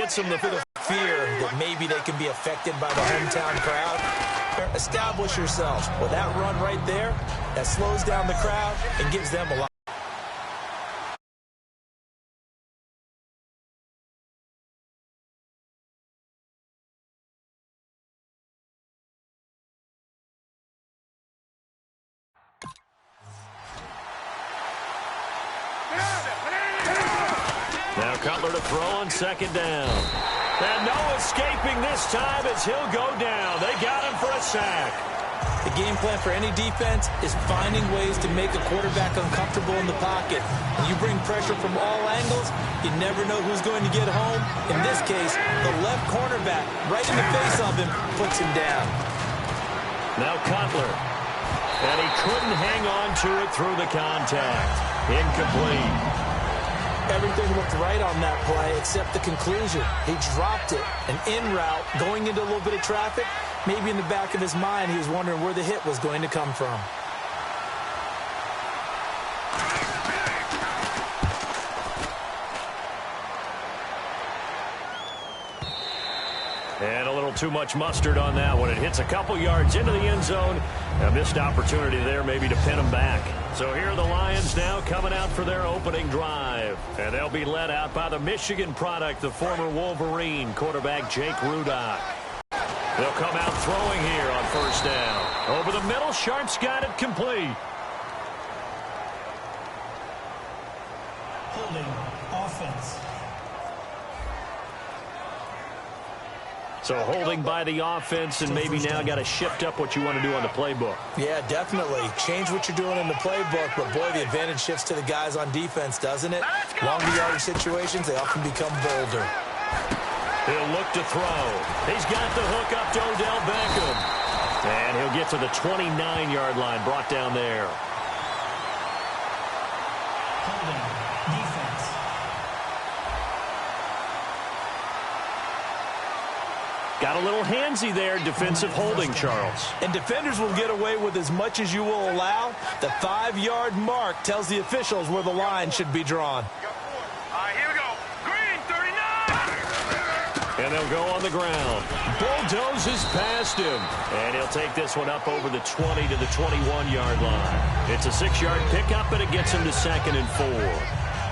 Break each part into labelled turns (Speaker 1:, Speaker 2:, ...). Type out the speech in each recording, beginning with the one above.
Speaker 1: gets them the
Speaker 2: fear that maybe they can be affected by the hometown crowd. Establish yourselves. Well, that run right there, that slows down the crowd and gives them a lot.
Speaker 3: Now Cutler to throw on second down. And no escaping this time as he'll go down. They got him for a sack.
Speaker 2: The game plan for any defense is finding ways to make a quarterback uncomfortable in the pocket. When you bring pressure from all angles, you never know who's going to get home. In this case, the left cornerback, right in the face of him, puts him down.
Speaker 3: Now Cutler. And he couldn't hang on to it through the contact. Incomplete.
Speaker 2: Everything looked right on that play except the conclusion. He dropped it, an in route, going into a little bit of traffic. Maybe in the back of his mind, he was wondering where the hit was going to come from.
Speaker 3: And a little too much mustard on that one. It hits a couple yards into the end zone. A missed opportunity there maybe to pin him back. So here are the Lions now coming out for their opening drive. And they'll be led out by the Michigan product, the former Wolverine, quarterback Jake Rudock. They'll come out throwing here on first down. Over the middle, Sharp's got it complete.
Speaker 4: Holding offense.
Speaker 3: So holding by the offense, and maybe now got to shift up what you want to do on the playbook.
Speaker 2: Yeah, definitely. Change what you're doing in the playbook, but boy, the advantage shifts to the guys on defense, doesn't it? Longer yardage situations, they often become bolder.
Speaker 3: He'll look to throw. He's got the hook up to Odell Beckham. And he'll get to the 29-yard line, brought down there.
Speaker 4: Holding defense.
Speaker 3: Got a little handsy there, defensive holding, Charles.
Speaker 2: And defenders will get away with as much as you will allow. The 5-yard mark tells the officials where the line should be drawn.
Speaker 5: All right, here we go. Green, 39!
Speaker 3: And they'll go on the ground. Bulldozes past him. And he'll take this one up over the 20 to the 21-yard line. It's a 6-yard pickup, and it gets him to 2nd and 4.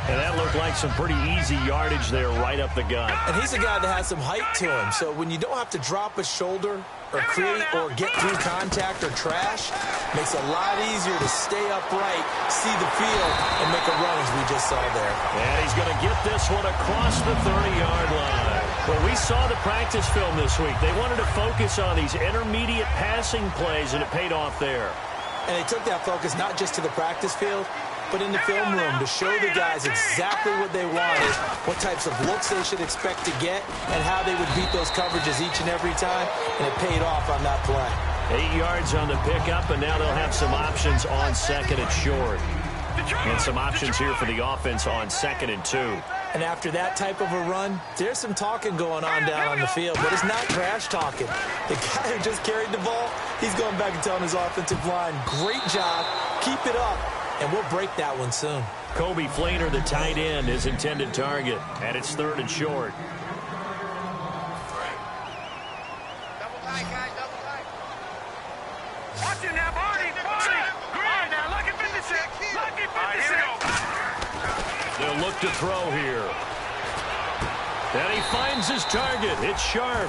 Speaker 3: And that looked like some pretty easy yardage there right up the gut.
Speaker 2: And he's a guy that has some height to him. So when you don't have to drop a shoulder or create or get through contact or trash, makes it a lot easier to stay upright, see the field, and make a run as we just saw there.
Speaker 3: And he's going to get this one across the 30-yard line. Well, we saw the practice film this week. They wanted to focus on these intermediate passing plays, and it paid off there.
Speaker 2: And they took that focus not just to the practice field, but in the film room to show the guys exactly what they wanted, what types of looks they should expect to get, and how they would beat those coverages each and every time, and it paid off on that play.
Speaker 3: 8 yards on the pickup, and now they'll have some options on 2nd and short. And some options here for the offense on 2nd and 2.
Speaker 2: And after that type of a run, there's some talking going on down on the field, but it's not trash talking. The guy who just carried the ball, he's going back and telling his offensive line, great job, keep it up, and we'll break that one soon.
Speaker 3: Kobe Flainer, the tight end, his intended target, and it's 3rd and short.
Speaker 5: Double tight, guys, double tight. Watch it now, Barney. Green, now, lucky 56. Lucky 56. All right, here we go.
Speaker 3: They'll look to throw here. And he finds his target. It's Sharp.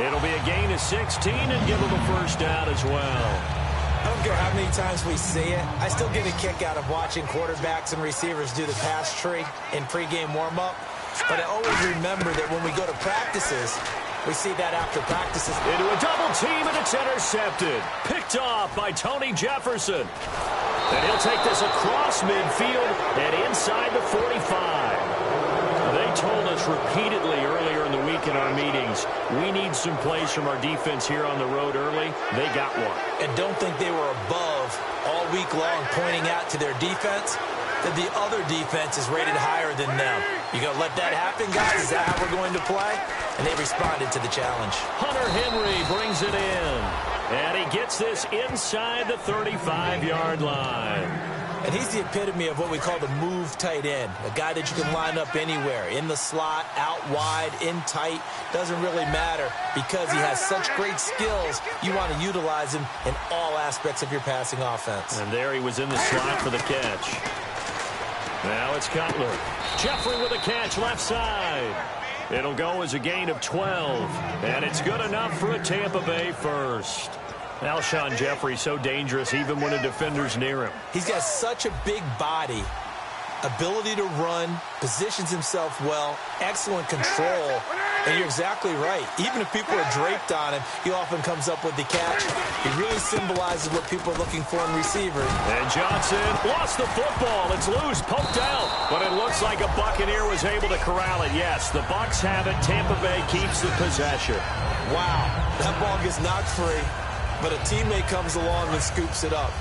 Speaker 3: It'll be a gain of 16 and give him a first down as well.
Speaker 2: I don't care how many times we see it. I still get a kick out of watching quarterbacks and receivers do the pass tree in pregame warm-up. But I always remember that when we go to practices, we see that after practices.
Speaker 3: Into a double team, and it's intercepted. Picked off by Tony Jefferson. And he'll take this across midfield and inside the 45. They told us repeatedly earlier in the week in our meetings, we need some plays from our defense here on the road early. They got one.
Speaker 2: And don't think they were above all week long pointing out to their defense that the other defense is rated higher than them. You going to let that happen, guys? Is that how we're going to play? And they responded to the challenge.
Speaker 3: Hunter Henry brings it in. And he gets this inside the 35-yard line.
Speaker 2: And he's the epitome of what we call the move tight end, a guy that you can line up anywhere, in the slot, out wide, in tight, doesn't really matter because he has such great skills. You want to utilize him in all aspects of your passing offense.
Speaker 3: And there he was in the slot for the catch. Now it's Cutler. Jeffrey with a catch left side. It'll go as a gain of 12, and it's good enough for a Tampa Bay first. Alshon Jeffrey so dangerous even when a defender's near him.
Speaker 2: He's got such a big body, ability to run, positions himself well, excellent control. And you're exactly right. Even if people are draped on him, he often comes up with the catch. He really symbolizes what people are looking for in receivers.
Speaker 3: And Johnson lost the football. It's loose, poked out. But it looks like a Buccaneer was able to corral it. Yes, the Bucs have it. Tampa Bay keeps the possession.
Speaker 2: Wow, that ball gets knocked free, but a teammate comes along and scoops it up.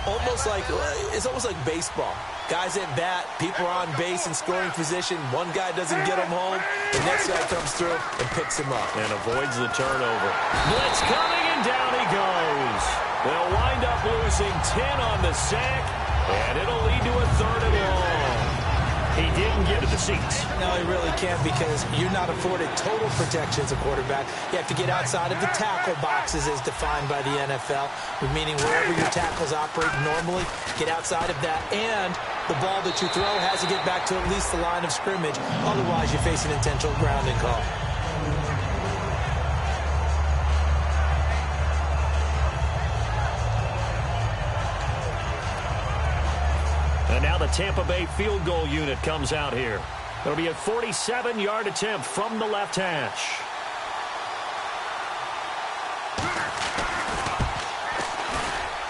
Speaker 2: It's almost like baseball. Guys at bat, people are on base in scoring position. One guy doesn't get him home. The next guy comes through and picks him up.
Speaker 3: And avoids the turnover. Blitz coming, and down he goes. They'll wind up losing 10 on the sack, and it'll lead to a 3rd and long. He didn't get to the seats.
Speaker 2: No, he really can't because you're not afforded total protection as a quarterback. You have to get outside of the tackle boxes as defined by the NFL, meaning wherever your tackles operate normally, get outside of that. And the ball that you throw has to get back to at least the line of scrimmage. Otherwise, you face an intentional grounding call.
Speaker 3: And now the Tampa Bay field goal unit comes out here. It'll be a 47-yard attempt from the left hash.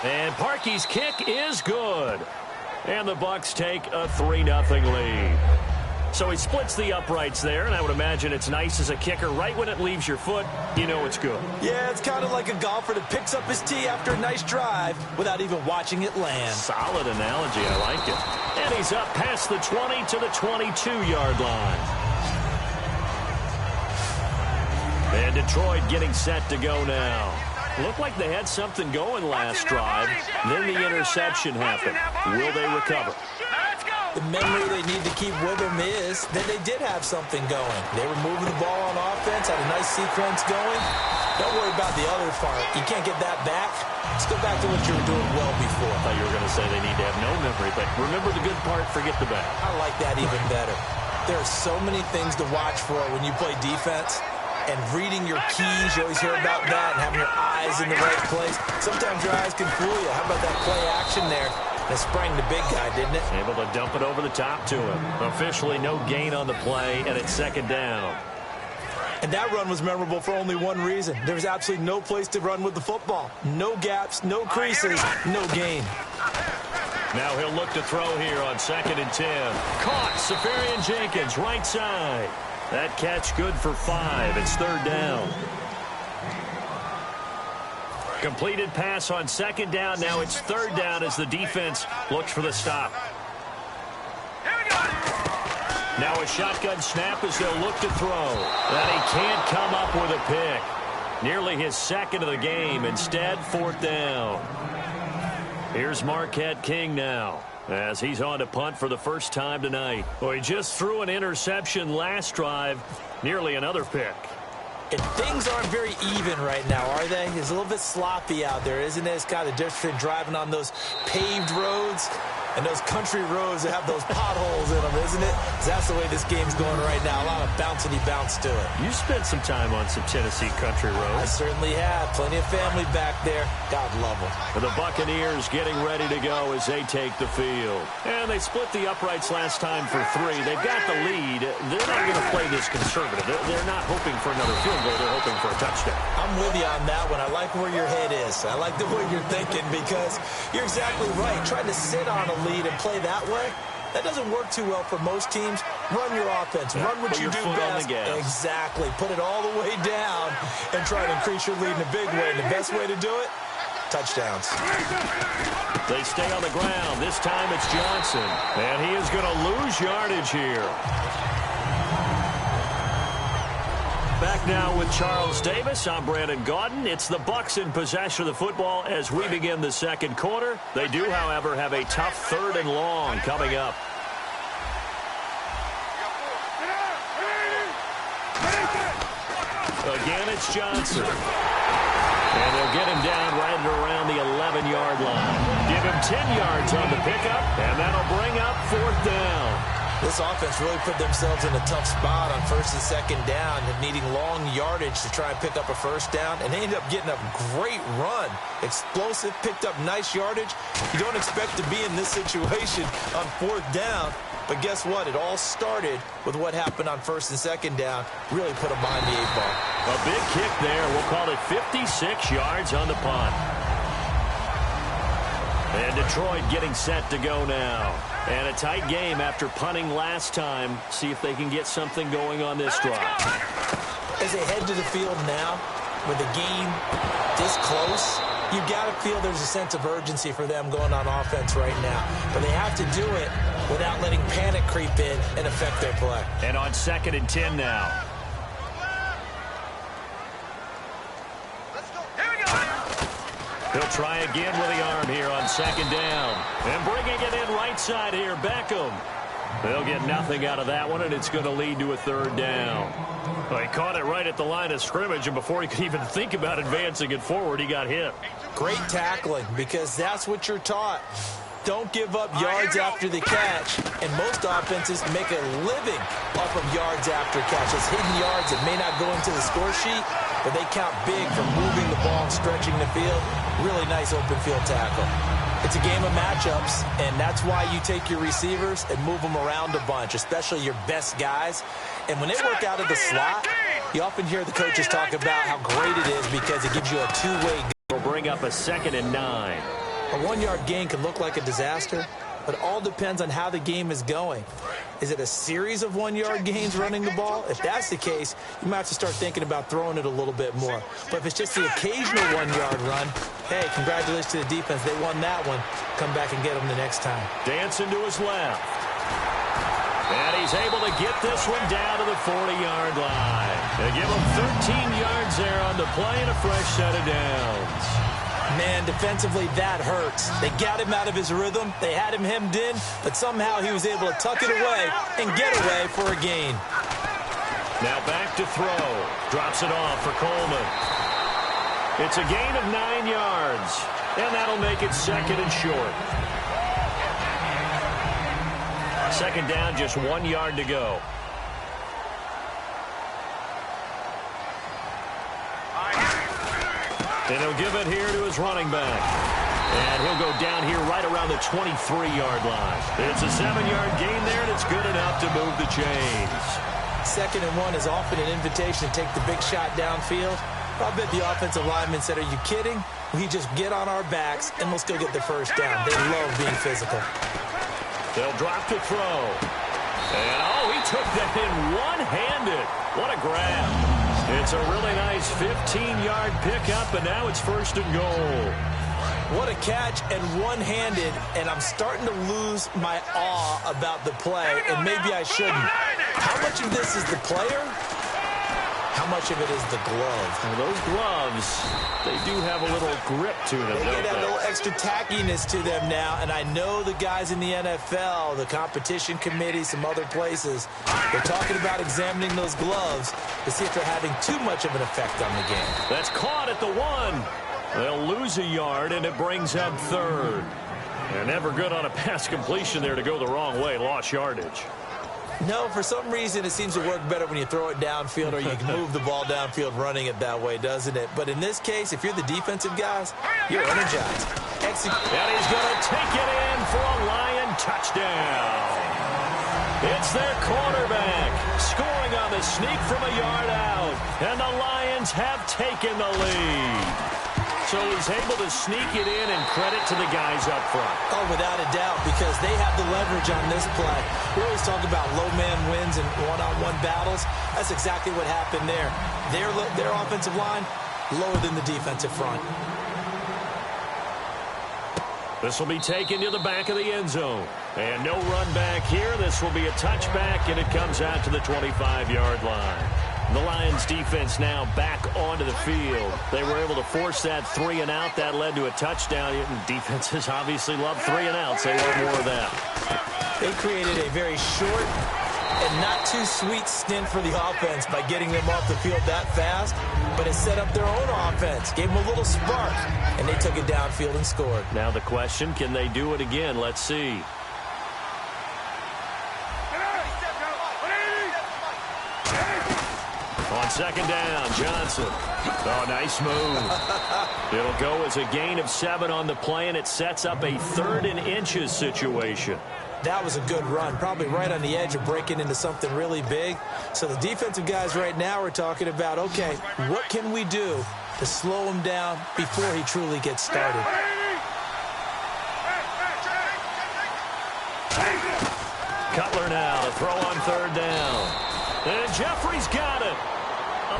Speaker 3: And Parkey's kick is good. And the Bucs take a 3-0 lead. So he splits the uprights there, and I would imagine it's nice as a kicker. Right when it leaves your foot, you know it's good.
Speaker 2: Yeah, it's kind of like a golfer that picks up his tee after a nice drive without even watching it land.
Speaker 3: Solid analogy. I like it. And he's up past the 20 to the 22-yard line. And Detroit getting set to go now. Looked like they had something going last drive. Then the interception happened. Will they recover?
Speaker 2: The memory they need to keep with them is that they did have something going. They were moving the ball on offense, had a nice sequence going. Don't worry about the other part. You can't get that back. Let's go back to what you were doing well before.
Speaker 3: I thought you were going to say they need to have no memory, but remember the good part, forget the bad.
Speaker 2: I like that even better. There are so many things to watch for when you play defense. And reading your keys, you always hear about that, and having your eyes in the right place. Sometimes your eyes can fool you. How about that play action there? That sprang the big guy, didn't it?
Speaker 3: Able to dump it over the top to him. Officially no gain on the play, and it's 2nd down.
Speaker 2: And that run was memorable for only one reason. There was absolutely no place to run with the football. No gaps, no creases, no gain.
Speaker 3: Now he'll look to throw here on 2nd and 10. Caught, Safarian Jenkins, right side. That catch good for 5. It's 3rd down. Completed pass on 2nd down. Now it's 3rd down as the defense looks for the stop. Now a shotgun snap as they'll look to throw. And he can't come up with a pick. Nearly his 2nd of the game. Instead, 4th down. Here's Marquette King now, as he's on to punt for the first time tonight. Well, he just threw an interception last drive. Nearly another pick.
Speaker 2: And things aren't very even right now, are they? It's a little bit sloppy out there, isn't it? It's kind of different driving on those paved roads and those country roads that have those potholes in them, isn't it? That's the way this game's going right now. A lot of bouncy bounce to it.
Speaker 3: You spent some time on some Tennessee country roads.
Speaker 2: I certainly have. Plenty of family back there. God love them.
Speaker 3: The Buccaneers getting ready to go as they take the field. And they split the uprights last time for 3. They've got the lead. They're not going to play this conservative. They're not hoping for another field goal. They're hoping for a touchdown.
Speaker 2: I'm with you on that one. I like where your head is. I like the way you're thinking because you're exactly right. Trying to sit on a lead and play that way, that doesn't work too well for most teams. Run your offense. Run what you do best. Exactly. Put it all the way down and try to increase your lead in a big way. And the best way to do it, touchdowns.
Speaker 3: They stay on the ground. This time it's Johnson. And he is going to lose yardage here. Back now with Charles Davis. I'm Brandon Gaudin. It's the Bucs in possession of the football as we begin the second quarter. They do, however, have a tough 3rd and long coming up. Again, it's Johnson. And they'll get him down right around the 11-yard line. Give him 10 yards on the pickup, and that'll bring up 4th down.
Speaker 2: This offense really put themselves in a tough spot on 1st and 2nd down, needing long yardage to try and pick up a 1st down, and they ended up getting a great run. Explosive, picked up nice yardage. You don't expect to be in this situation on 4th down, but guess what? It all started with what happened on 1st and 2nd down. Really put them behind the 8-ball.
Speaker 3: A big kick there. We'll call it 56 yards on the punt. And Detroit getting set to go now. And a tight game after punting last time. See if they can get something going on this drive.
Speaker 2: As they head to the field now, with the game this close, you've got to feel there's a sense of urgency for them going on offense right now. But they have to do it without letting panic creep in and affect their play.
Speaker 3: And on 2nd and 10 now. He'll try again with the arm here on 2nd down. And bringing it in right side here, Beckham. They'll get nothing out of that one, and it's going to lead to a 3rd down. Well, he caught it right at the line of scrimmage, and before he could even think about advancing it forward, he got hit.
Speaker 2: Great tackling, because that's what you're taught. Don't give up yards after the catch, and most offenses make a living off of yards after catch. It's hidden yards that may not go into the score sheet, but they count big for moving the ball and stretching the field. Really nice open field tackle. It's a game of matchups, and that's why you take your receivers and move them around a bunch, especially your best guys. And when they work out of the slot, you often hear the coaches talk about how great it is because it gives you a two-way.
Speaker 3: We'll bring up a 2nd and 9.
Speaker 2: A 1-yard gain can look like a disaster, but it all depends on how the game is going. Is it a series of 1-yard gains running the ball? If that's the case, you might have to start thinking about throwing it a little bit more. But if it's just the occasional 1-yard run, hey, congratulations to the defense. They won that one. Come back and get them the next time.
Speaker 3: Dancing to his left. And he's able to get this one down to the 40-yard line. They give him 13 yards there on the play and a fresh set of downs.
Speaker 2: Man, defensively, that hurts. They got him out of his rhythm. They had him hemmed in, but somehow he was able to tuck it away and get away for a gain.
Speaker 3: Now back to throw. Drops it off for Coleman. It's a gain of 9 yards, and that'll make it 2nd and short. 2nd down, just 1 yard to go. And he'll give it here to his running back. And he'll go down here right around the 23-yard line. It's a 7-yard gain there, and it's good enough to move the chains.
Speaker 2: 2nd and 1 is often an invitation to take the big shot downfield. I bet the offensive lineman said, are you kidding? We just get on our backs, and let's go get the 1st down. They love being physical.
Speaker 3: They'll drop to throw. And, oh, he took that in one-handed. What a grab. It's a really nice 15-yard pickup, and now it's 1st and goal.
Speaker 2: What a catch and one-handed, and I'm starting to lose my awe about the play, and maybe I shouldn't. How much of this is the player? How much of it is the glove?
Speaker 3: Well, those gloves, they do have a little grip to them,
Speaker 2: They
Speaker 3: don't
Speaker 2: get
Speaker 3: they?
Speaker 2: a little extra tackiness to them now, and I know the guys in the NFL, the competition committee, some other places, they're talking about examining those gloves to see if they're having too much of an effect on the game.
Speaker 3: That's caught at the 1. They'll lose a yard, and it brings up 3rd. And never good on a pass completion there to go the wrong way. Lost yardage.
Speaker 2: No, for some reason it seems to work better when you throw it downfield or you can move the ball downfield running it that way, doesn't it? But in this case, if you're the defensive guys, you're energized.
Speaker 3: And he's going to take it in for a Lion touchdown. It's their quarterback scoring on the sneak from a yard out. And the Lions have taken the lead. So he's able to sneak it in, and credit to the guys up front.
Speaker 2: Oh, without a doubt, because they have the leverage on this play. We always talk about low man wins and one-on-one battles. That's exactly what happened there. Their offensive line, lower than the defensive front.
Speaker 3: This will be taken to the back of the end zone. And no run back here. This will be a touchback, and it comes out to the 25-yard line. The Lions defense now back onto the field. They were able to force that 3-and-out. That led to a touchdown. Defenses obviously love 3-and-outs. They love more of that.
Speaker 2: They created a very short and not too sweet stint for the offense by getting them off the field that fast, but it set up their own offense, gave them a little spark, and they took it downfield and scored.
Speaker 3: Now the question, can they do it again? Let's see. On second down, Johnson. Oh, nice move. It'll go as a gain of 7 on the play, and it sets up a 3rd and inches situation.
Speaker 2: That was a good run, probably right on the edge of breaking into something really big. So the defensive guys right now are talking about, okay, what can we do to slow him down before he truly gets started?
Speaker 3: Cutler now to throw on 3rd down. And Jeffrey's got it.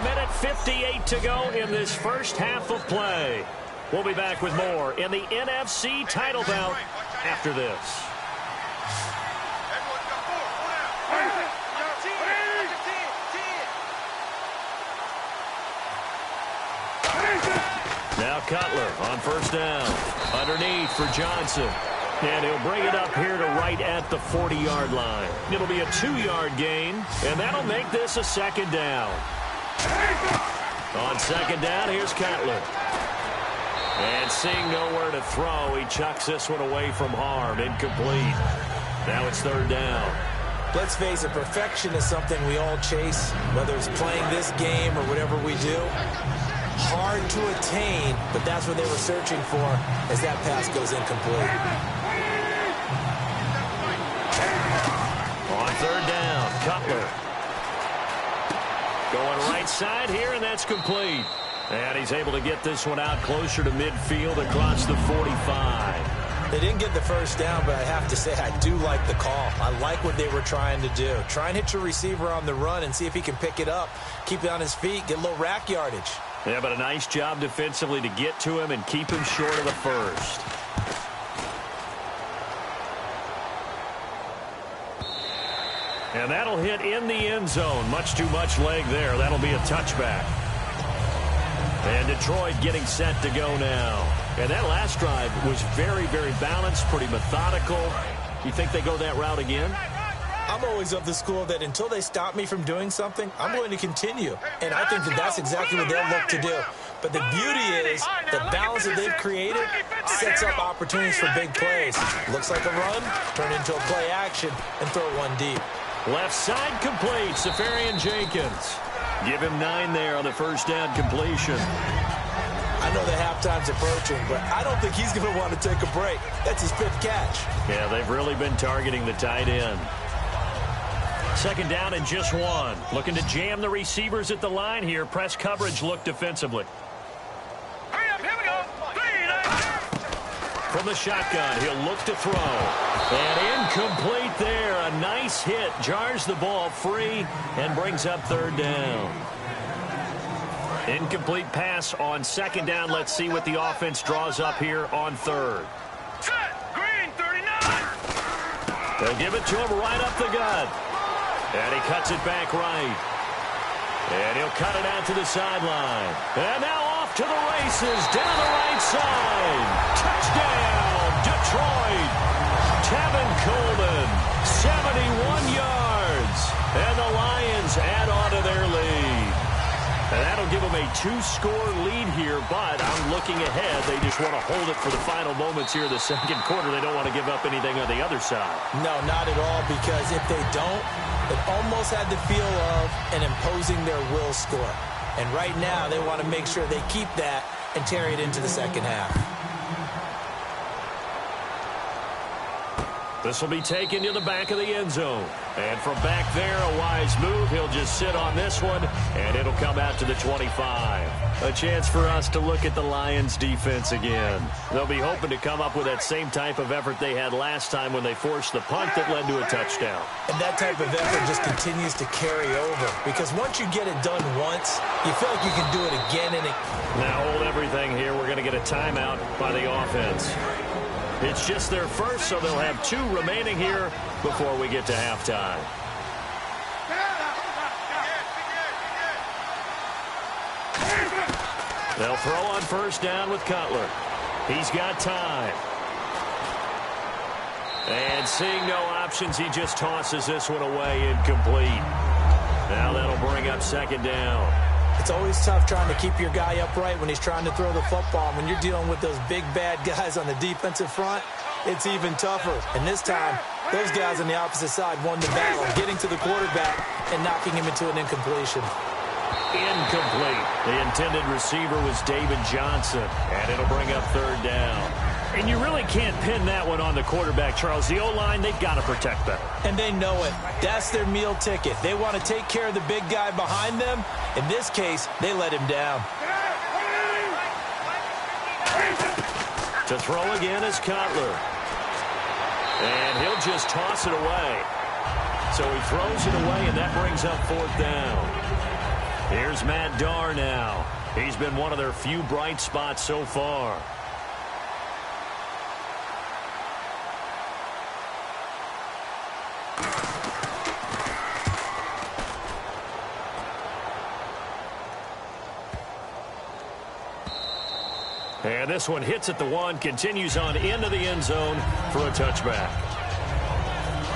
Speaker 3: 1:58 to go in this first half of play. We'll be back with more in the NFC title bout after this. Now Cutler on 1st down. Underneath for Johnson. And he'll bring it up here to right at the 40-yard line. It'll be a 2-yard gain, and that'll make this a 2nd down. On 2nd down, here's Cutler. And seeing nowhere to throw, he chucks this one away from harm. Incomplete. Now it's 3rd down.
Speaker 2: Let's face it, perfection is something we all chase, whether it's playing this game or whatever we do. Hard to attain, but that's what they were searching for as that pass goes incomplete.
Speaker 3: On 3rd down, Cutler. Going right side here, and that's complete. And he's able to get this one out closer to midfield across the 45.
Speaker 2: They didn't get the 1st down, but I have to say I do like the call. I like what they were trying to do. Try and hit your receiver on the run and see if he can pick it up, keep it on his feet, get a little rack yardage.
Speaker 3: Yeah, but a nice job defensively to get to him and keep him short of the 1st. And that'll hit in the end zone. Much too much leg there. That'll be a touchback. And Detroit getting set to go now. And that last drive was very, very balanced, pretty methodical. You think they go that route again?
Speaker 2: I'm always of the school that until they stop me from doing something, I'm going to continue. And I think that that's exactly what they'll look to do. But the beauty is the balance that they've created sets up opportunities for big plays. Looks like a run, turn into a play action, and throw one deep.
Speaker 3: Left side complete, Safarian Jenkins. Give him 9 there on the 1st down completion.
Speaker 2: I know the halftime's approaching, but I don't think he's going to want to take a break. That's his 5th catch.
Speaker 3: Yeah, they've really been targeting the tight end. 2nd down and just 1. Looking to jam the receivers at the line here. Press coverage look defensively.
Speaker 5: Hurry up, here we go.
Speaker 3: From the shotgun, he'll look to throw. And incomplete there. A nice hit. Jars the ball free and brings up 3rd down. Incomplete pass on 2nd down. Let's see what the offense draws up here on 3rd.
Speaker 5: Set. Green, 39.
Speaker 3: They'll give it to him right up the gut. And he cuts it back right. And he'll cut it out to the sideline. And now off to the races. Down the right side. Touchdown, Detroit. Tevin Coleman, 71 yards. And the Lions add on to their lead. And that'll give them a 2-score lead here, but I'm looking ahead. They just want to hold it for the final moments here in the 2nd quarter. They don't want to give up anything on the other side.
Speaker 2: No, not at all, because if they don't, it almost had the feel of an imposing their will score. And right now, they want to make sure they keep that and carry it into the 2nd half.
Speaker 3: This will be taken to the back of the end zone. And from back there, a wise move. He'll just sit on this one, and it'll come out to the 25. A chance for us to look at the Lions' defense again. They'll be hoping to come up with that same type of effort they had last time when they forced the punt that led to a touchdown.
Speaker 2: And that type of effort just continues to carry over, because once you get it done once, you feel like you can do it again and again.
Speaker 3: Now hold everything here. We're going to get a timeout by the offense. It's just their first, so they'll have 2 remaining here before we get to halftime. They'll throw on first down with Cutler. He's got time. And seeing no options, he just tosses this one away incomplete. Now that'll bring up second down.
Speaker 2: It's always tough trying to keep your guy upright when he's trying to throw the football. When you're dealing with those big, bad guys on the defensive front, it's even tougher. And this time, those guys on the opposite side won the battle, getting to the quarterback and knocking him into an incompletion.
Speaker 3: Incomplete. The intended receiver was David Johnson, and it'll bring up third down. And you really can't pin that one on the quarterback, Charles. The O-line, they've got to protect better.
Speaker 2: And they know it. That's their meal ticket. They want to take care of the big guy behind them. In this case, they let him down.
Speaker 3: To throw again is Cutler. And he'll just toss it away. So he throws it away, and that brings up fourth down. Here's Matt Darr now. He's been one of their few bright spots so far. And this one hits at the one, continues on into the end zone for a touchback.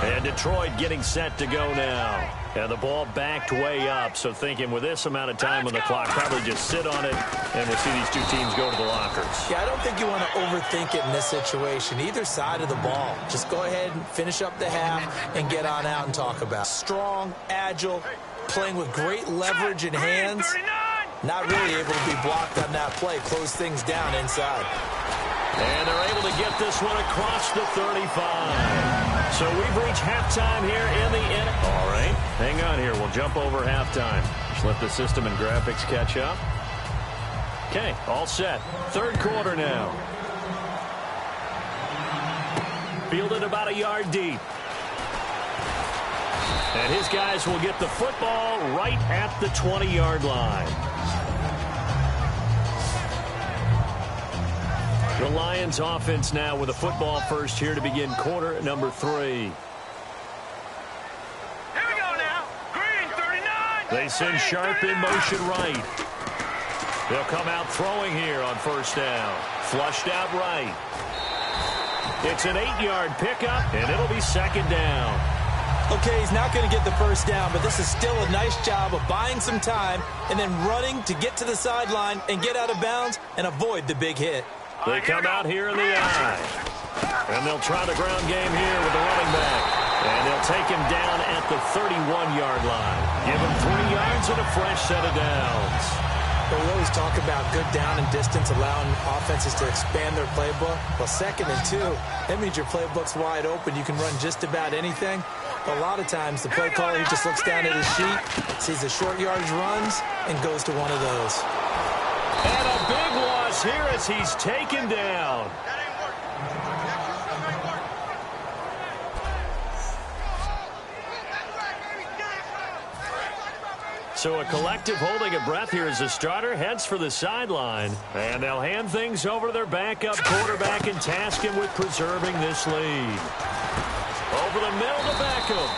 Speaker 3: And Detroit getting set to go now. And the ball backed way up, so thinking with this amount of time on the clock, probably just sit on it, and we'll see these two teams go to the lockers.
Speaker 2: Yeah, I don't think you want to overthink it in this situation. Either side of the ball. Just go ahead and finish up the half and get on out and talk about it. Strong, agile, playing with great leverage in hands. Not really able to be blocked on that play. Close things down inside.
Speaker 3: And they're able to get this one across the 35. So we've reached halftime here in the end. All right, hang on here. We'll jump over halftime. Just let the system and graphics catch up. Okay, all set. Third quarter now. Fielded about a yard deep. And his guys will get the football right at the 20-yard line. The Lions offense now with a football first here to begin quarter number 3.
Speaker 5: Here we go now. Green, 39.
Speaker 3: They send Sharp in motion right. They'll come out throwing here on first down. Flushed out right. It's an 8-yard pickup, and it'll be second down.
Speaker 2: Okay, he's not going to get the first down, but this is still a nice job of buying some time and then running to get to the sideline and get out of bounds and avoid the big hit.
Speaker 3: They come out here in the eye. And they'll try the ground game here with the running back. And they'll take him down at the 31-yard line. Give him 3 yards and a fresh set of downs.
Speaker 2: But we always talk about good down and distance, allowing offenses to expand their playbook. Well, 2nd and 2, that means your playbook's wide open. You can run just about anything. But a lot of times, the play caller, he just looks down at his sheet, sees the short yardage runs, and goes to one of those.
Speaker 3: And a big loss here as he's taken down. So a collective holding of breath here as the starter heads for the sideline. And they'll hand things over to their backup quarterback and task him with preserving this lead. Over the middle to Beckham.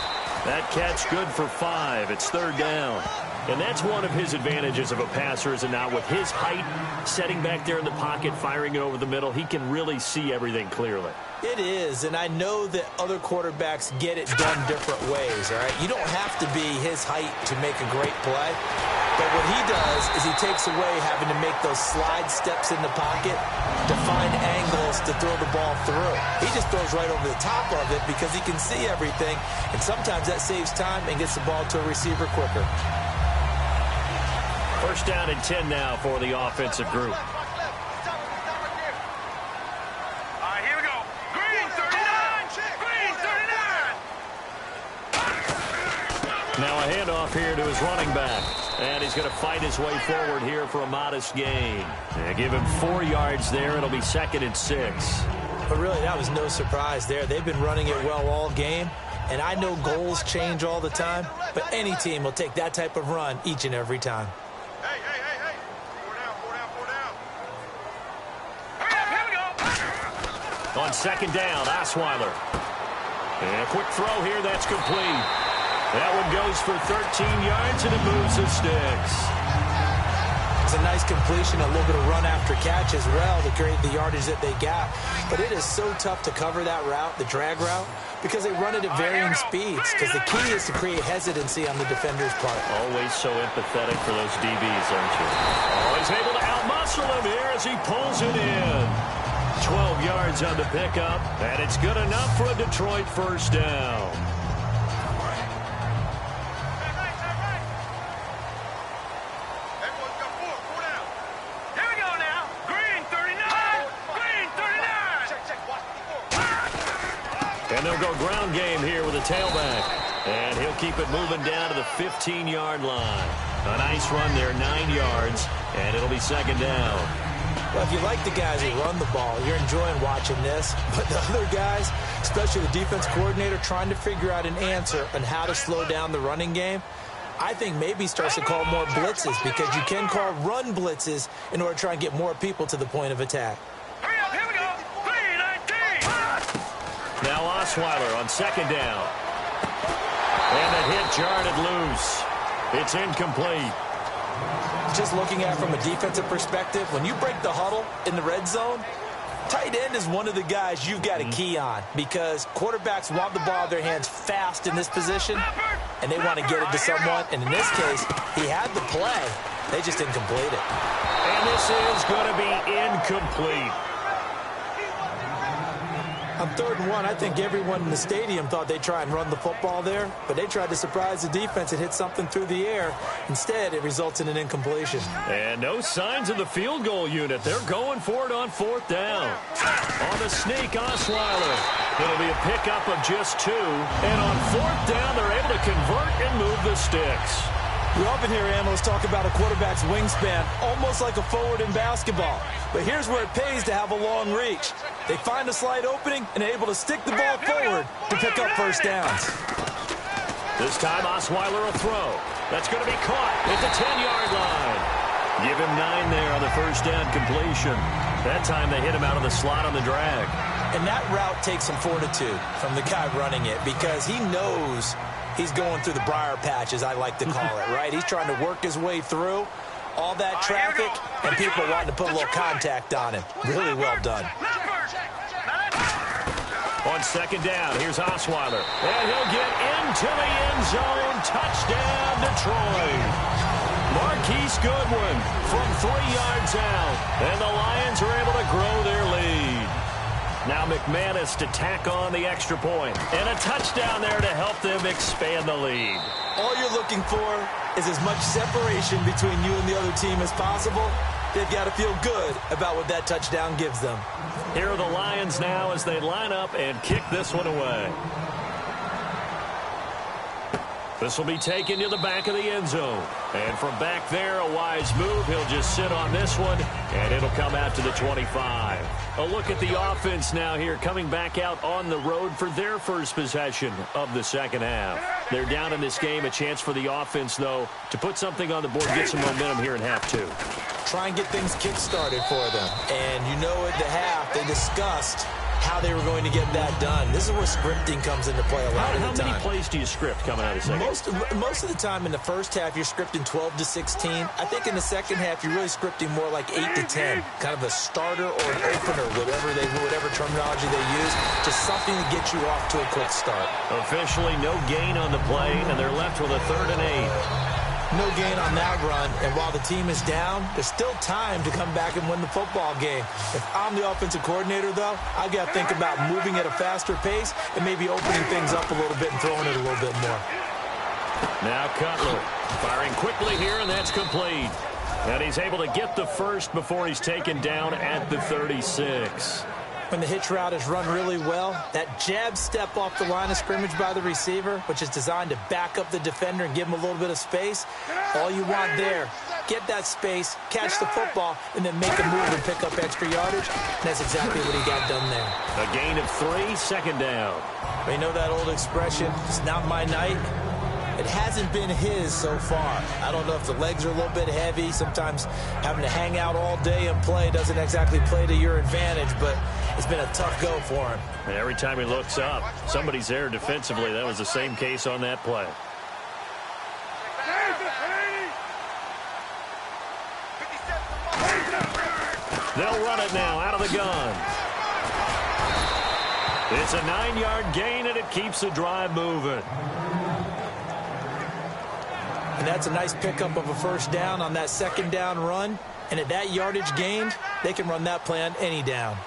Speaker 3: That catch good for 5. It's third down. And that's one of his advantages of a passer, is it not? With his height, setting back there in the pocket, firing it over the middle, he can really see everything clearly.
Speaker 2: It is, and I know that other quarterbacks get it done different ways, all right? You don't have to be his height to make a great play. But what he does is he takes away having to make those slide steps in the pocket to find angles to throw the ball through. He just throws right over the top of it because he can see everything, and sometimes that saves time and gets the ball to a receiver quicker.
Speaker 3: First down and 10 now for the offensive group.
Speaker 5: All right, here we go. Green, 39. Green, 39.
Speaker 3: Now a handoff here to his running back. And he's going to fight his way forward here for a modest gain. And give him 4 yards there. It'll be 2nd and 6.
Speaker 2: But really, that was no surprise there. They've been running it well all game. And I know goals change all the time, but any team will take that type of run each and every time.
Speaker 5: Hey. 4 down. Here we go.
Speaker 3: On second down, Osweiler. And a quick throw here, that's complete. That one goes for 13 yards, and it moves the sticks.
Speaker 2: It's a nice nice completion, a little bit of run after catch as well to create the yardage that they got. But it is so tough to cover that route, the drag route, because they run it at varying speeds. Because the key is to create hesitancy on the defender's part.
Speaker 3: Always so empathetic for those DBs, aren't you? Oh, he's able to outmuscle him here as he pulls it in. 12 yards on the pickup, and it's good enough for a Detroit first down. And they'll go ground game here with a tailback. And he'll keep it moving down to the 15-yard line. A nice run there, 9 yards, and it'll be second down.
Speaker 2: Well, if you like the guys who run the ball, you're enjoying watching this. But the other guys, especially the defense coordinator, trying to figure out an answer on how to slow down the running game, I think maybe he starts to call more blitzes, because you can call run blitzes in order to try and get more people to the point of attack.
Speaker 3: Now Osweiler on second down. And the hit jarred it loose. It's incomplete.
Speaker 2: Just looking at it from a defensive perspective, when you break the huddle in the red zone, tight end is one of the guys you've got a key on, because quarterbacks want the ball in their hands fast in this position, and they want to get it to someone. And in this case, he had the play. They just didn't complete it.
Speaker 3: And this is going to be incomplete.
Speaker 2: On 3rd and 1, I think everyone in the stadium thought they'd try and run the football there, but they tried to surprise the defense and hit something through the air. Instead, it results in an incompletion.
Speaker 3: And no signs of the field goal unit. They're going for it on 4th down. On the sneak, Osweiler. It'll be a pickup of just 2. And on 4th down, they're able to convert and move the sticks.
Speaker 2: We often hear analysts talk about a quarterback's wingspan, almost like a forward in basketball. But here's where it pays to have a long reach. They find a slight opening and are able to stick the ball forward to pick up first downs.
Speaker 3: This time, Osweiler will throw. That's going to be caught at the 10-yard line. Give him 9 there on the first down completion. That time they hit him out of the slot on the drag.
Speaker 2: And that route takes some fortitude from the guy running it, because he knows he's going through the briar patch, as I like to call it, right? He's trying to work his way through all that traffic and people wanting to put a little contact on him. Really well done.
Speaker 3: On second down, here's Osweiler. And he'll get into the end zone. Touchdown, Detroit. Marquise Goodwin from 3 yards out. And the Lions are able to grow their lead. Now McManus to tack on the extra point. And a touchdown there to help them expand the lead.
Speaker 2: All you're looking for is as much separation between you and the other team as possible. They've got to feel good about what that touchdown gives them.
Speaker 3: Here are the Lions now as they line up and kick this one away. This will be taken to the back of the end zone. And from back there, a wise move. He'll just sit on this one, and it'll come out to the 25. A look at the offense now here, coming back out on the road for their first possession of the second half. They're down in this game. A chance for the offense, though, to put something on the board, get some momentum here in half 2.
Speaker 2: Try and get things kick-started for them. And you know at the half, they discussed how they were going to get that done. This is where scripting comes into play a lot of the time.
Speaker 3: How many plays do you script coming out of the second?
Speaker 2: Most of the time in the first half, you're scripting 12 to 16. I think in the second half, you're really scripting more like 8 to 10. Kind of a starter or an opener, whatever terminology they use. Just something to get you off to a quick start.
Speaker 3: Officially, no gain on the play, and they're left with a 3rd and 8.
Speaker 2: No gain on that run, and while the team is down, there's still time to come back and win the football game. If I'm the offensive coordinator, though, I've got to think about moving at a faster pace and maybe opening things up a little bit and throwing it a little bit more.
Speaker 3: Now Cutler firing quickly here, and that's complete. And he's able to get the first before he's taken down at the 36.
Speaker 2: When the hitch route is run really well, that jab step off the line of scrimmage by the receiver, which is designed to back up the defender and give him a little bit of space, all you want there, get that space, catch the football, and then make a move and pick up extra yardage. And that's exactly what he got done there.
Speaker 3: A gain of 3, second down.
Speaker 2: You know that old expression, it's not my night? It hasn't been his so far. I don't know if the legs are a little bit heavy. Sometimes having to hang out all day and play doesn't exactly play to your advantage, but it's been a tough go for him.
Speaker 3: And every time he looks up, somebody's there defensively. That was the same case on that play. They'll run it now out of the gun. It's a 9-yard gain, and it keeps the drive moving.
Speaker 2: And that's a nice pickup of a first down on that second down run. And at that yardage gained, they can run that play on any down.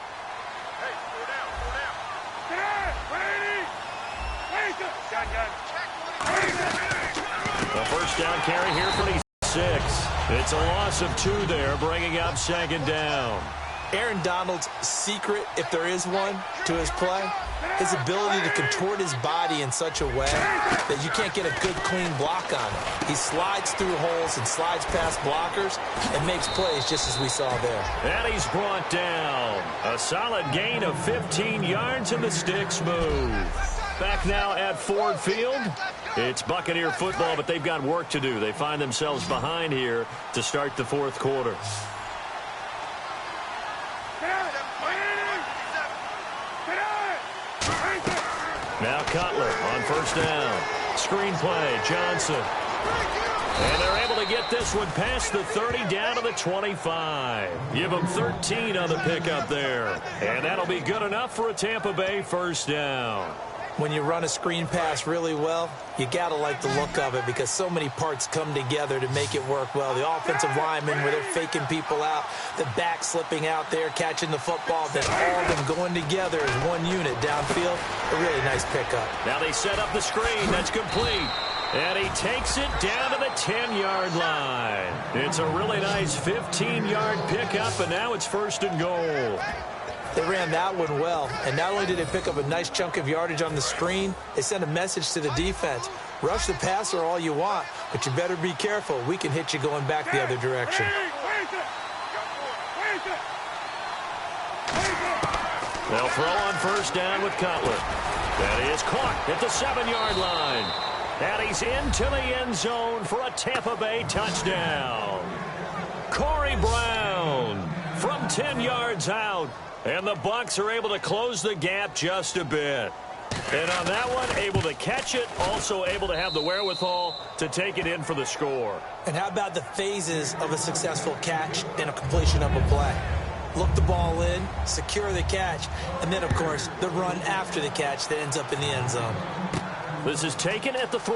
Speaker 3: A first down carry here for 26. It's a loss of 2 there, bringing up second down.
Speaker 2: Aaron Donald's secret, if there is one, to his play, his ability to contort his body in such a way that you can't get a good, clean block on it. He slides through holes and slides past blockers and makes plays just as we saw there.
Speaker 3: And he's brought down. A solid gain of 15 yards, and the sticks move. Back now at Ford Field. It's Buccaneer football, but they've got work to do. They find themselves behind here to start the fourth quarter. Now Cutler on first down. Screen play, Johnson. And they're able to get this one past the 30 down to the 25. Give them 13 on the pickup there. And that'll be good enough for a Tampa Bay first down.
Speaker 2: When you run a screen pass really well, you got to like the look of it because so many parts come together to make it work well. The offensive linemen where they're faking people out, the back slipping out there, catching the football, then all of them going together as one unit downfield. A really nice pickup.
Speaker 3: Now they set up the screen. That's complete. And he takes it down to the 10-yard line. It's a really nice 15-yard pickup, and now it's first and goal.
Speaker 2: They ran that one well, and not only did they pick up a nice chunk of yardage on the screen, they sent a message to the defense. Rush the passer all you want, but you better be careful. We can hit you going back the other direction.
Speaker 3: They'll throw on first down with Cutler. That is caught at the 7-yard line. And he's into the end zone for a Tampa Bay touchdown. Corey Brown from 10 yards out. And the Bucs are able to close the gap just a bit. And on that one, able to catch it, also able to have the wherewithal to take it in for the score.
Speaker 2: And how about the phases of a successful catch and a completion of a play? Look the ball in, secure the catch, and then, of course, the run after the catch that ends up in the end zone.
Speaker 3: This is taken at the 3.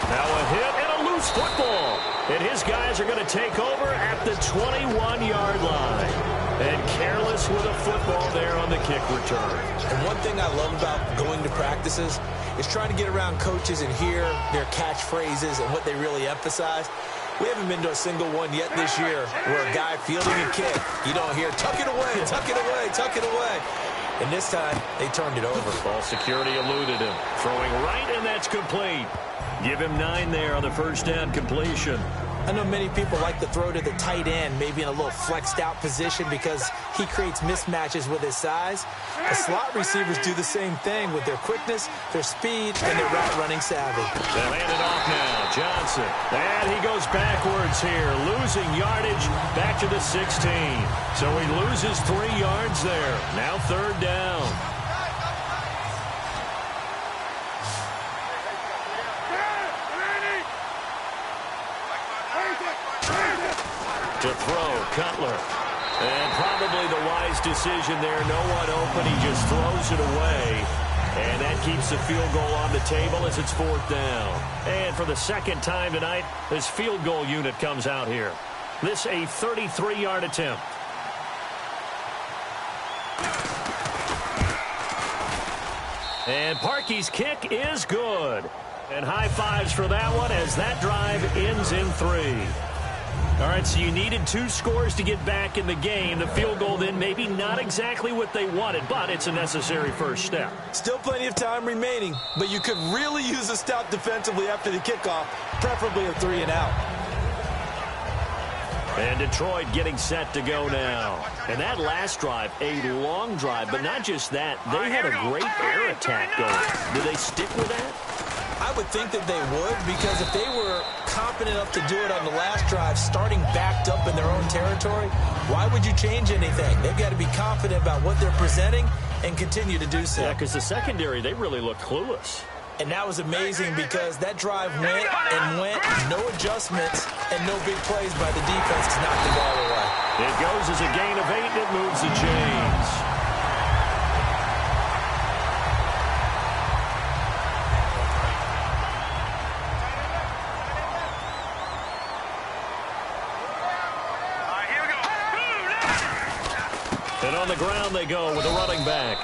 Speaker 3: Now a hit and a loose football. And his guys are going to take over at the 21-yard line. And careless with a football there on the kick return.
Speaker 2: And one thing I love about going to practices is trying to get around coaches and hear their catchphrases and what they really emphasize. We haven't been to a single one yet this year where a guy fielding a kick, you don't hear, tuck it away, tuck it away, tuck it away. And this time, they turned it over.
Speaker 3: Ball security eluded him. Throwing right, and that's complete. Give him 9 there on the first down completion.
Speaker 2: I know many people like to throw to the tight end, maybe in a little flexed out position because he creates mismatches with his size. The slot receivers do the same thing with their quickness, their speed, and their route running savvy.
Speaker 3: They'll hand it off now. Johnson. And he goes backwards here, losing yardage back to the 16. So he loses 3 yards there. Now third down. To throw, Cutler. And probably the wise decision there. No one open. He just throws it away. And that keeps the field goal on the table as it's fourth down. And for the second time tonight, this field goal unit comes out here. This a 33-yard attempt. And Parkey's kick is good. And high fives for that one as that drive ends in 3. All right, so you needed 2 scores to get back in the game. The field goal then maybe not exactly what they wanted, but it's a necessary first step.
Speaker 2: Still plenty of time remaining, but you could really use a stop defensively after the kickoff, preferably a 3 and out.
Speaker 3: And Detroit getting set to go now. And that last drive, a long drive, but not just that. They had a great air attack going. Do they stick with that?
Speaker 2: I would think that they would, because if they were confident enough to do it on the last drive, starting backed up in their own territory, why would you change anything? They've got to be confident about what they're presenting and continue to do so.
Speaker 3: Yeah, because the secondary, they really look clueless.
Speaker 2: And that was amazing because that drive went and went, no adjustments, and no big plays by the defense to knock the ball away.
Speaker 3: It goes as a gain of 8, and it moves the chains. And on the ground they go with a running back.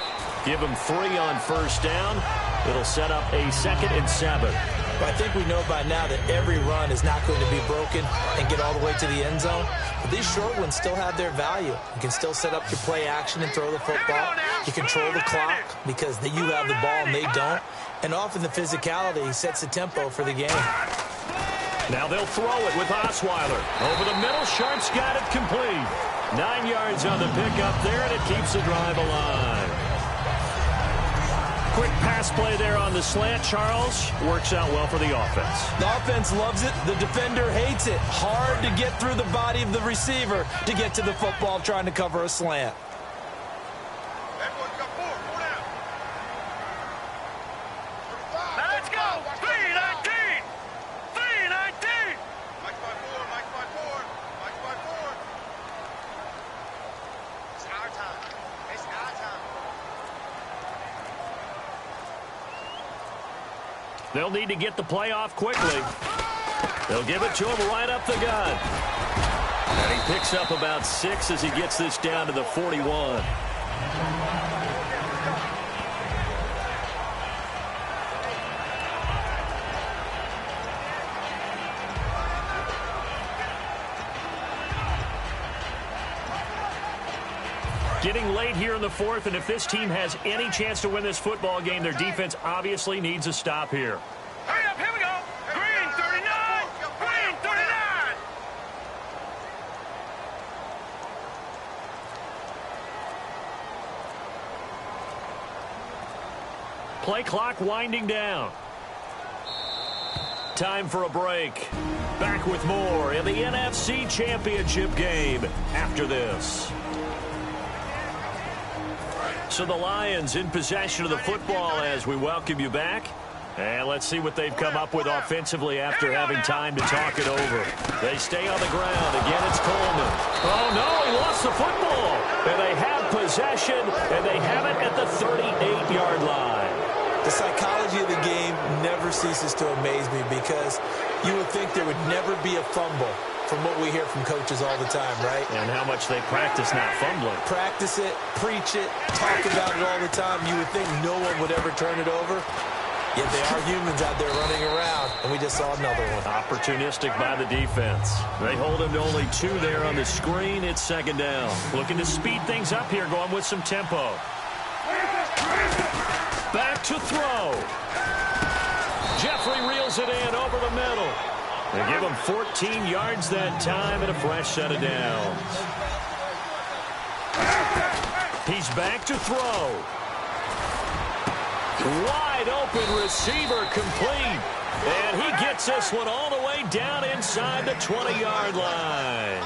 Speaker 3: Give him 3 on first down. It'll set up a 2nd and 7.
Speaker 2: But I think we know by now that every run is not going to be broken and get all the way to the end zone. But these short ones still have their value. You can still set up your play action and throw the football. You control the clock because you have the ball and they don't. And often the physicality sets the tempo for the game.
Speaker 3: Now they'll throw it with Osweiler. Over the middle, Sharp's got it complete. 9 yards on the pickup there, and it keeps the drive alive. Quick pass play there on the slant, Charles. Works out well for the offense.
Speaker 2: The offense loves it. The defender hates it. Hard to get through the body of the receiver to get to the football trying to cover a slant.
Speaker 5: Let's go! 3-19! 3-19! Mike by 4, Mike by 4, Mike by 4. It's our time. It's our time.
Speaker 3: They'll need to get the play off quickly. They'll give it to him right up the gut. And he picks up about 6 as he gets this down to the 41. Getting late here in the 4th, and if this team has any chance to win this football game, their defense obviously needs a stop here.
Speaker 5: Hurry up, here we go. Green 39! Green 39!
Speaker 3: Play clock winding down. Time for a break. Back with more in the NFC Championship game after this. So the Lions in possession of the football as we welcome you back. And let's see what they've come up with offensively after having time to talk it over. They stay on the ground. Again, it's Coleman. Oh, no, he lost the football. And they have possession, and they have it at the 38-yard line.
Speaker 2: The psychology of the game never ceases to amaze me because you would think there would never be a fumble from what we hear from coaches all the time, right?
Speaker 3: And how much they practice not fumbling.
Speaker 2: Practice it, preach it, talk about it all the time. You would think no one would ever turn it over. Yet they are humans out there running around, and we just saw another one.
Speaker 3: Opportunistic by the defense. They hold him to only 2 there on the screen. It's 2nd down. Looking to speed things up here, going with some tempo. Back to throw. Jeffrey reels it in over the middle. They give him 14 yards that time and a fresh set of downs. He's back to throw. Wide open receiver complete. And he gets this one all the way down inside the 20-yard line.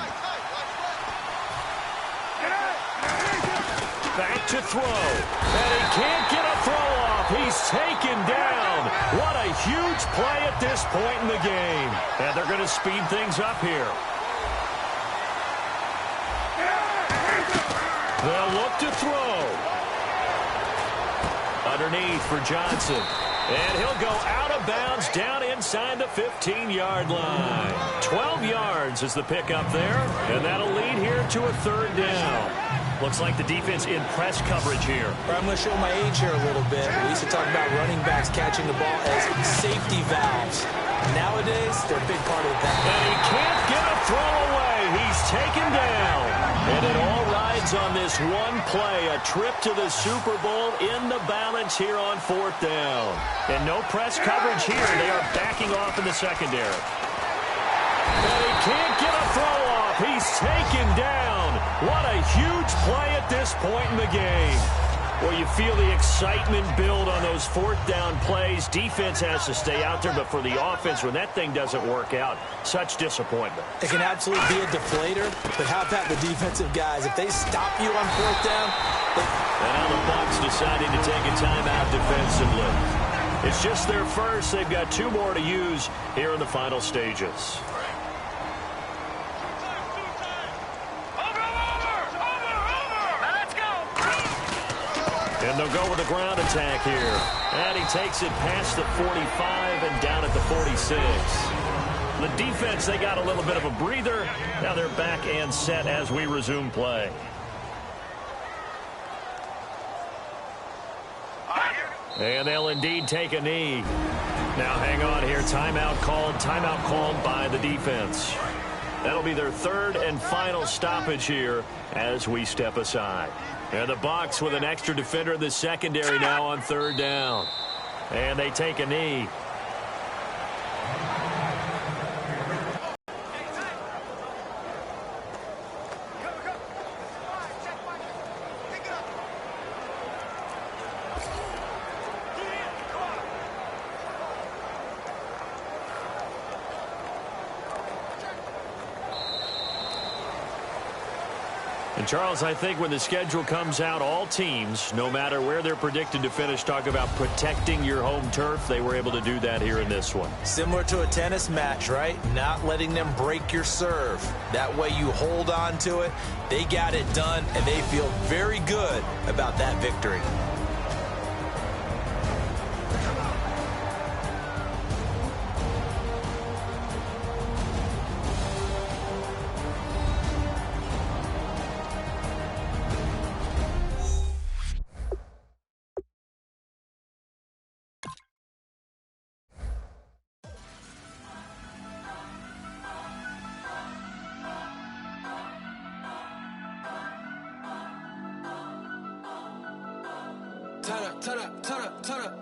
Speaker 3: Back to throw. And he can't get a throw off. He's taken down. What a huge play at this point in the game. And they're going to speed things up here. They'll look to throw. Underneath for Johnson. And he'll go out of bounds down inside the 15-yard line. 12 yards is the pickup there. And that'll lead here to a 3rd down. Looks like the defense in press coverage here.
Speaker 2: I'm going to show my age here a little bit. We used to talk about running backs catching the ball as safety valves. Nowadays, they're a big part of that.
Speaker 3: And he can't get a throw away. He's taken down. And it all rides on this one play. A trip to the Super Bowl in the balance here on 4th down. And no press coverage here. They are backing off in the secondary. And he can't get a throw off. He's taken down. What a huge play at this point in the game. Well, you feel the excitement build on those 4th down plays. Defense has to stay out there, but for the offense, when that thing doesn't work out, such disappointment.
Speaker 2: It can absolutely be a deflator, but how about the defensive guys? If they stop you on 4th down...
Speaker 3: And now the Bucs deciding to take a timeout defensively. It's just their first. They've got 2 more to use here in the final stages. And they'll go with the ground attack here. And he takes it past the 45 and down at the 46. The defense, they got a little bit of a breather. Now they're back and set as we resume play. And they'll indeed take a knee. Now hang on here. Timeout called by the defense. That'll be their third and final stoppage here as we step aside. And the Bucs with an extra defender in the secondary now on third down. And they take a knee. And Charles, I think when the schedule comes out, all teams, no matter where they're predicted to finish, talk about protecting your home turf. They were able to do that here in this one.
Speaker 2: Similar to a tennis match, right? Not letting them break your serve. That way you hold on to it. They got it done, and they feel very good about that victory.
Speaker 1: Turn up.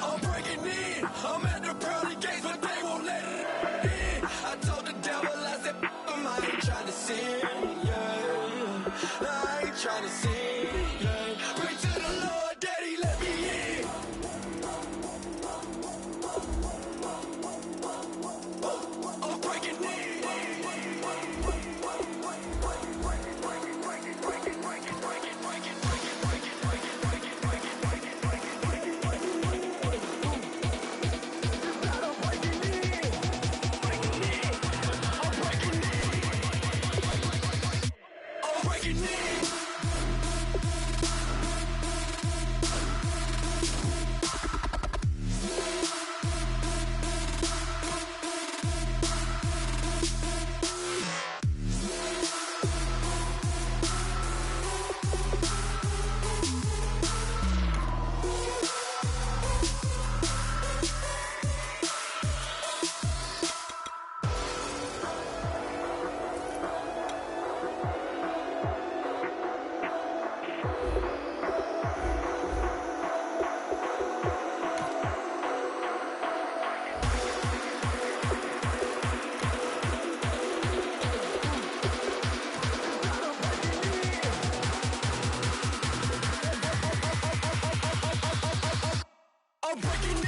Speaker 1: I'm breaking in. I'm at the pearly gates, but they won't let it in. I told the devil, I said, I ain't trying to sin, yeah. I ain't trying to sin, yeah. Pray to the Lord, Daddy, let me in. I'm breaking in. I'm breaking